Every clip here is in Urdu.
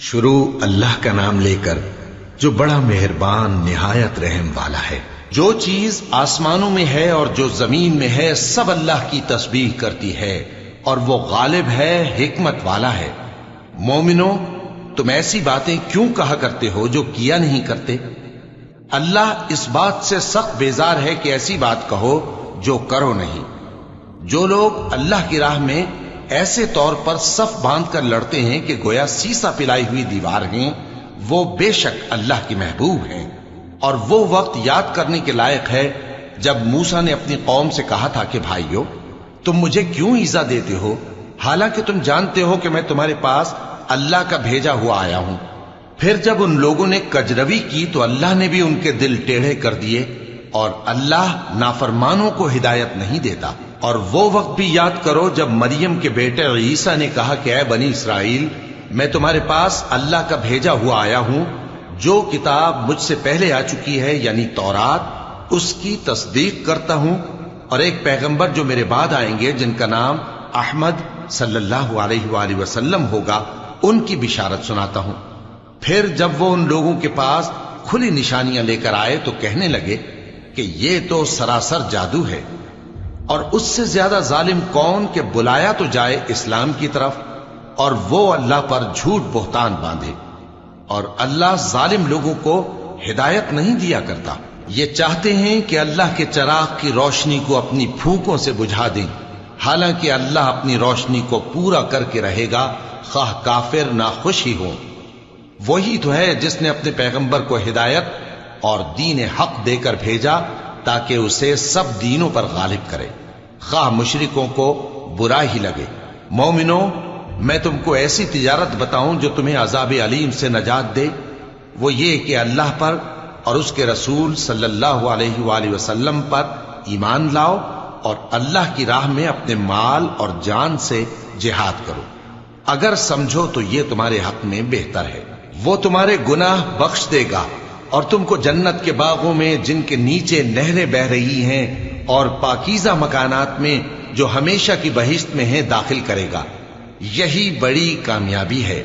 شروع اللہ کا نام لے کر جو بڑا مہربان نہایت رحم والا ہے۔ جو چیز آسمانوں میں ہے اور جو زمین میں ہے سب اللہ کی تسبیح کرتی ہے اور وہ غالب ہے، حکمت والا ہے۔ مومنو، تم ایسی باتیں کیوں کہا کرتے ہو جو کیا نہیں کرتے؟ اللہ اس بات سے سخت بیزار ہے کہ ایسی بات کہو جو کرو نہیں۔ جو لوگ اللہ کی راہ میں ایسے طور پر صف باندھ کر لڑتے ہیں کہ گویا سیسا پلائی ہوئی دیوار ہیں، وہ بے شک اللہ کی محبوب ہیں۔ اور وہ وقت یاد کرنے کے لائق ہے جب موسیٰ نے اپنی قوم سے کہا تھا کہ بھائیو، تم مجھے کیوں ایذا دیتے ہو، حالانکہ تم جانتے ہو کہ میں تمہارے پاس اللہ کا بھیجا ہوا آیا ہوں۔ پھر جب ان لوگوں نے کجروی کی تو اللہ نے بھی ان کے دل ٹیڑھے کر دیے، اور اللہ نافرمانوں کو ہدایت نہیں دیتا۔ اور وہ وقت بھی یاد کرو جب مریم کے بیٹے عیسیٰ نے کہا کہ اے بنی اسرائیل، میں تمہارے پاس اللہ کا بھیجا ہوا آیا ہوں، جو کتاب مجھ سے پہلے آ چکی ہے یعنی تورات، اس کی تصدیق کرتا ہوں، اور ایک پیغمبر جو میرے بعد آئیں گے جن کا نام احمد صلی اللہ علیہ وآلہ وسلم ہوگا، ان کی بشارت سناتا ہوں۔ پھر جب وہ ان لوگوں کے پاس کھلی نشانیاں لے کر آئے تو کہنے لگے کہ یہ تو سراسر جادو ہے، اور اس سے زیادہ ظالم کون کہ بلایا تو جائے اسلام کی طرف اور وہ اللہ پر جھوٹ بہتان باندھے۔ اور اللہ ظالم لوگوں کو ہدایت نہیں دیا کرتا۔ یہ چاہتے ہیں کہ اللہ کے چراغ کی روشنی کو اپنی پھونکوں سے بجھا دیں، حالانکہ اللہ اپنی روشنی کو پورا کر کے رہے گا، خواہ کافر نہ خوش ہی ہوں۔ وہی تو ہے جس نے اپنے پیغمبر کو ہدایت اور دین حق دے کر بھیجا تاکہ اسے سب دینوں پر غالب کرے، خواہ مشرکوں کو برا ہی لگے۔ مومنو، میں تم کو ایسی تجارت بتاؤں جو تمہیں عذاب علیم سے نجات دے؟ وہ یہ کہ اللہ پر اور اس کے رسول صلی اللہ علیہ وآلہ وسلم پر ایمان لاؤ، اور اللہ کی راہ میں اپنے مال اور جان سے جہاد کرو۔ اگر سمجھو تو یہ تمہارے حق میں بہتر ہے۔ وہ تمہارے گناہ بخش دے گا اور تم کو جنت کے باغوں میں جن کے نیچے نہریں بہہ رہی ہیں اور پاکیزہ مکانات میں جو ہمیشہ کی بہشت میں ہیں داخل کرے گا۔ یہی بڑی کامیابی ہے۔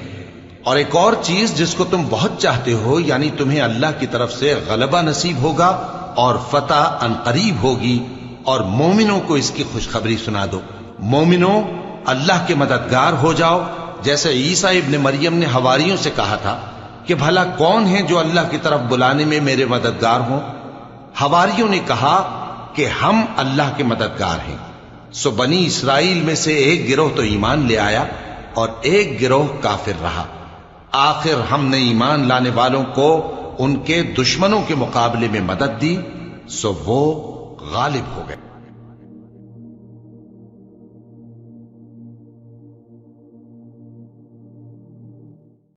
اور ایک اور چیز جس کو تم بہت چاہتے ہو، یعنی تمہیں اللہ کی طرف سے غلبہ نصیب ہوگا اور فتح عنقریب ہوگی، اور مومنوں کو اس کی خوشخبری سنا دو۔ مومنوں، اللہ کے مددگار ہو جاؤ، جیسے عیسیٰ ابن مریم نے حواریوں سے کہا تھا کہ بھلا کون ہیں جو اللہ کی طرف بلانے میں میرے مددگار ہوں؟ حواریوں نے کہا کہ ہم اللہ کے مددگار ہیں۔ سو بنی اسرائیل میں سے ایک گروہ تو ایمان لے آیا اور ایک گروہ کافر رہا۔ آخر ہم نے ایمان لانے والوں کو ان کے دشمنوں کے مقابلے میں مدد دی، سو وہ غالب ہو گئے۔